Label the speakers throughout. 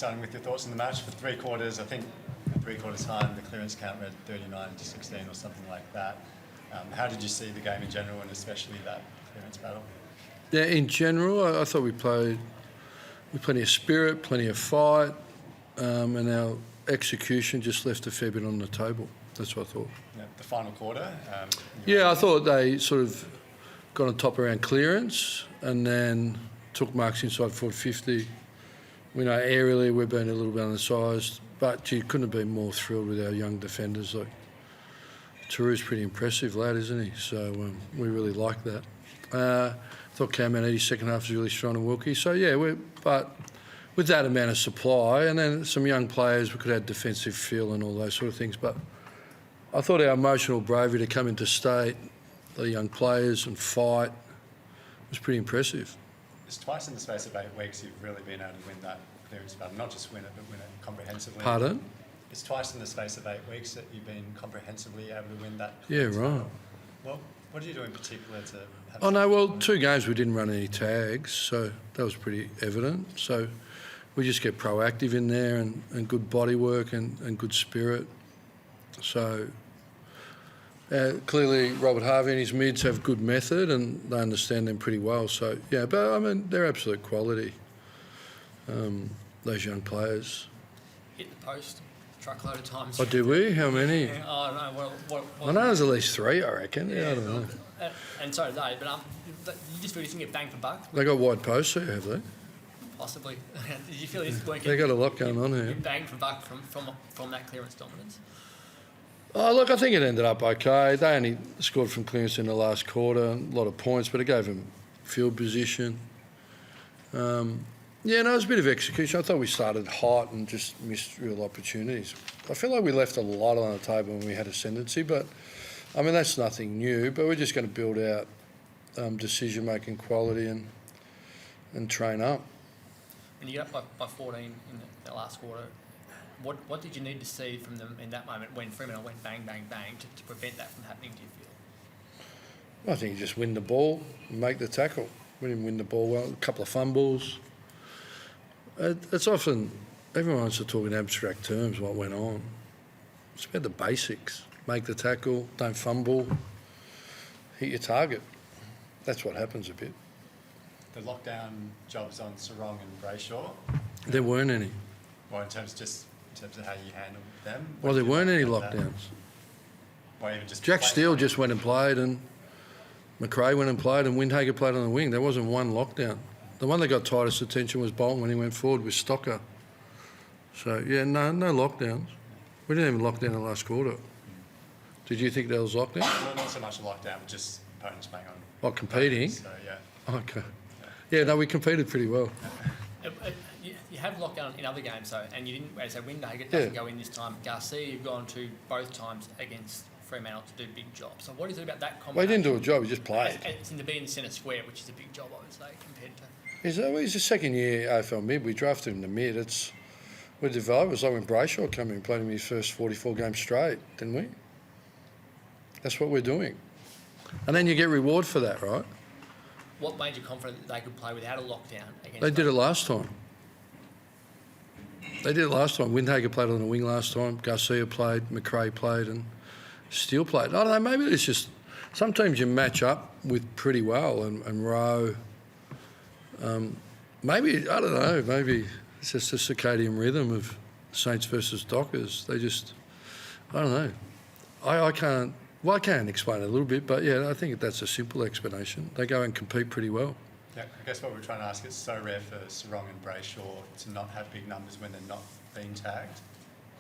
Speaker 1: starting with your thoughts on the match for 3 quarters. I think at 3 quarters time the clearance count read 39-16 or something like that. How did you see the game in general and especially that clearance battle?
Speaker 2: Yeah, in general, I thought we played with plenty of spirit, plenty of fight, and our execution just left a fair bit on the table. That's what I thought.
Speaker 1: Yeah, the final quarter?
Speaker 2: I thought they sort of got on top around clearance and then took marks inside forward 50. We know aerially we've been a little bit undersized, but you couldn't have been more thrilled with our young defenders. Like Taru's pretty impressive lad, isn't he? So we really like that. I thought Cam Manetti's second half was really strong and Wilkie. So but with that amount of supply and then some young players, we could have defensive feel and all those sort of things. But I thought our emotional bravery to come into state, the young players and fight, was pretty impressive.
Speaker 1: It's twice in the space of 8 weeks you've really been able to win that clearance battle. Not just win it, but win it comprehensively.
Speaker 2: Pardon?
Speaker 1: It's twice in the space of 8 weeks that you've been comprehensively able to win that.
Speaker 2: Yeah, right.
Speaker 1: Well, what did you do in particular to have...
Speaker 2: Oh, no, well, 2 games we didn't run any tags, so that was pretty evident. So we just get proactive in there and good body work and good spirit. So clearly Robert Harvey and his mids have good method and they understand them pretty well. So, yeah, but, I mean, they're absolute quality, those young players.
Speaker 3: Hit the post truckload of times.
Speaker 2: Oh, did we? How many?
Speaker 3: Yeah, no, well,
Speaker 2: I know there's at least 3, I reckon. Yeah, I don't know.
Speaker 3: And so did they, but you just really think it bang for buck?
Speaker 2: They got wide posts here, have they?
Speaker 3: Possibly. Did you feel this weekend?
Speaker 2: They got a lot going on here.
Speaker 3: Bang for buck from that clearance dominance?
Speaker 2: Oh, look, I think it ended up okay. They only scored from clearance in the last quarter, a lot of points, but it gave them field position. It was a bit of execution. I thought we started hot and just missed real opportunities. I feel like we left a lot on the table when we had ascendancy, but, I mean, that's nothing new, but we're just going to build out decision-making quality and train up.
Speaker 3: And you got up by 14 in the last quarter. What did you need to see from them in that moment when Fremantle went bang, bang, bang to prevent that from happening, do you feel?
Speaker 2: I think you just win the ball and make the tackle. We didn't win the ball well, a couple of fumbles. It's often, everyone wants to talk in abstract terms what went on. It's about the basics. Make the tackle, don't fumble, hit your target. That's what happens a bit.
Speaker 1: The lockdown jobs on Sarong and Brayshaw?
Speaker 2: There weren't any.
Speaker 1: Well, in terms of how you handled them?
Speaker 2: Well, there weren't any lockdowns.
Speaker 1: Well, even just
Speaker 2: Jack Steele just went and played and McRae went and played and Windhager played on the wing. There wasn't one lockdown. The one that got tightest attention was Bolton when he went forward with Stocker. So, yeah, no lockdowns. We didn't even lock down the last quarter. Did you think there was lockdown?
Speaker 1: Well, not so much a lockdown, but just opponents playing on...
Speaker 2: Oh, competing?
Speaker 1: So, yeah.
Speaker 2: Okay. Yeah, no, we competed pretty well.
Speaker 3: You have lockdown in other games, though, and you didn't, as I say, Windhager doesn't go in this time. Garcia, you've gone to both times against Fremantle to do big jobs. So what is it about that combination?
Speaker 2: Well, he didn't do a job, he just played.
Speaker 3: It's in the be in the centre square, which is a big job, I would say, compared to...
Speaker 2: He's a second year AFL mid. We drafted him to mid. We developed. It was like when Brayshaw came in and played him his first 44 games straight, didn't we? That's what we're doing. And then you get reward for that, right?
Speaker 3: What made you confident that they could play without a lockdown against...
Speaker 2: They did it last time. Windhager played on the wing last time. Garcia played, McRae played and Steele played. I don't know, maybe it's just... Sometimes you match up with pretty well and Rowe... maybe it's just the circadian rhythm of Saints versus Dockers. They just... I don't know. I can't... Well, I can explain it a little bit, but, yeah, I think that's a simple explanation. They go and compete pretty well.
Speaker 1: Yeah, I guess what we're trying to ask is so rare for Sarong and Brayshaw to not have big numbers when they're not being tagged.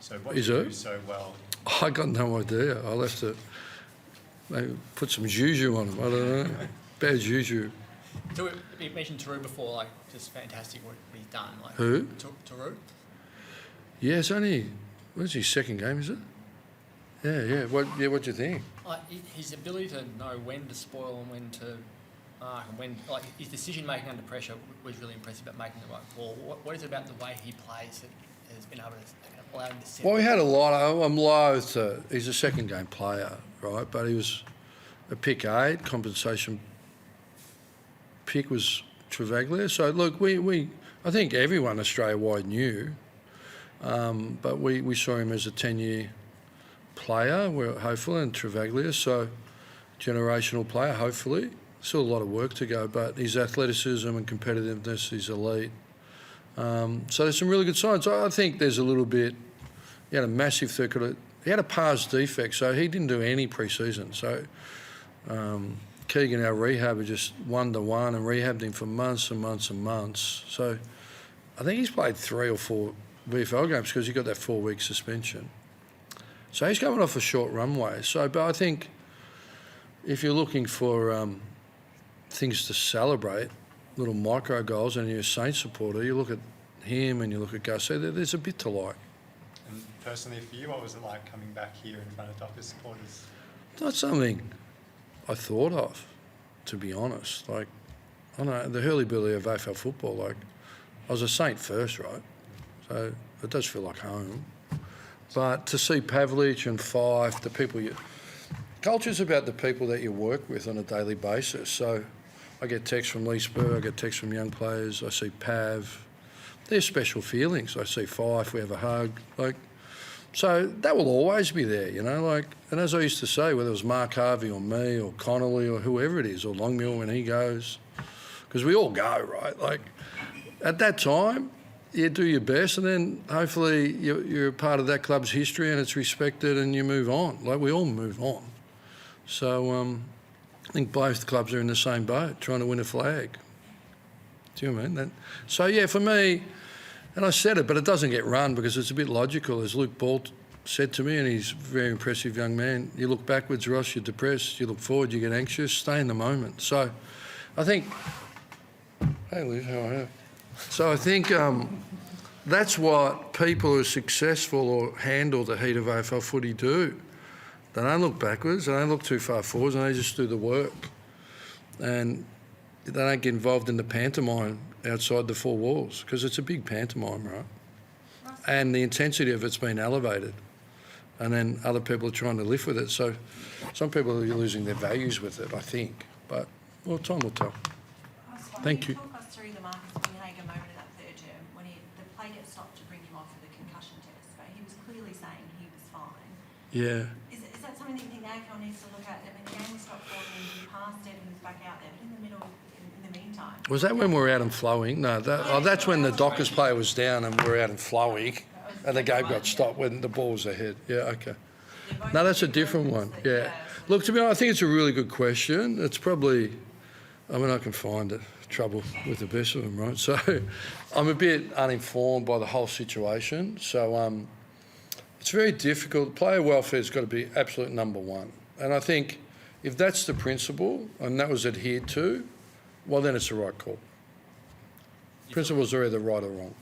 Speaker 1: So what do you do so well?
Speaker 2: I got no idea. I'll have to maybe put some juju on them. I don't know. Bad juju.
Speaker 3: So you mentioned Taru before, like, just fantastic what he's done. Like,
Speaker 2: who?
Speaker 3: Taru?
Speaker 2: Yeah, it's only... What's his second game, is it? Yeah. What do you think?
Speaker 3: His ability to know when to spoil and when to mark and when, like, his decision making under pressure was really impressive about making the right call. What is it about the way he plays that has been able to allow him to set?
Speaker 2: Well, we had a lot. I'm loath to. He's a second game player, right? But he was a pick 8 compensation. Pick was Travaglia. So look, I think everyone Australia wide knew But we saw him as a 10-year player, we're hopeful, and Travaglia, so generational player, hopefully. Still a lot of work to go, but his athleticism and competitiveness is elite. So there's some really good signs. I think there's a little bit, he had a massive third quarter, he had a pars defect, so he didn't do any pre-season. So Keegan, our rehabber, just 1-to-1 and rehabbed him for months and months and months. So I think he's played 3 or 4 VFL games because he got that 4-week suspension. So he's coming off a short runway. So, but I think if you're looking for things to celebrate, little micro goals, and you're a Saints supporter, you look at him and you look at Gus, there's a bit to like.
Speaker 1: And personally for you, what was it like coming back here in front of Dockers supporters?
Speaker 2: Not something I thought of, to be honest. Like, I don't know, the hurly-burly of AFL football, like, I was a Saint first, right? So it does feel like home. But to see Pavlich and Fife, the people culture's about the people that you work with on a daily basis. So I get texts from Lee Spur, I get texts from young players, I see Pav. They're special feelings. I see Fife, we have a hug. Like, so that will always be there, you know. Like, and as I used to say, whether it was Mark Harvey or me or Connolly or whoever it is, or Longmuir when he goes, because we all go, right? Like, at that time, you do your best, and then hopefully you're a part of that club's history and it's respected and you move on. Like, we all move on. So I think both clubs are in the same boat, trying to win a flag. Do you know what I mean? So, yeah, for me, and I said it, but it doesn't get run because it's a bit logical. As Luke Ball said to me, and he's a very impressive young man, you look backwards, Ross, you're depressed. You look forward, you get anxious. Stay in the moment. So I think... Hey, Liz, how are you? So I think that's what people who are successful or handle the heat of AFL footy do. They don't look backwards, they don't look too far forwards, and they just do the work. And they don't get involved in the pantomime outside the 4 walls, because it's a big pantomime, right? And the intensity of it's been elevated. And then other people are trying to live with it. So some people are losing their values with it, I think. But, well, time will tell. Thank you.
Speaker 4: Talk us through the Marcus Winhager moment in that third term when the play gets stopped to bring him off for the concussion test, but he was clearly saying he was fine.
Speaker 2: Yeah.
Speaker 4: Is that something that you think the AFL needs to look at? I mean, the game was stopped for him, he passed it, he was back out there, but in the middle, in the meantime...
Speaker 2: Was that when we were out and flowing? No, that's when the Dockers player was down and we were out and flowing, and the game got stopped when the ball was ahead. Yeah, okay. No, that's a different one. Yeah. Look, to be honest, I think it's a really good question. It's probably... I mean, I can find it. Trouble with the best of them, right? So I'm a bit uninformed by the whole situation. So it's very difficult. Player welfare's got to be absolute number one. And I think if that's the principle and that was adhered to, well, then it's the right call. Principles are either right or wrong.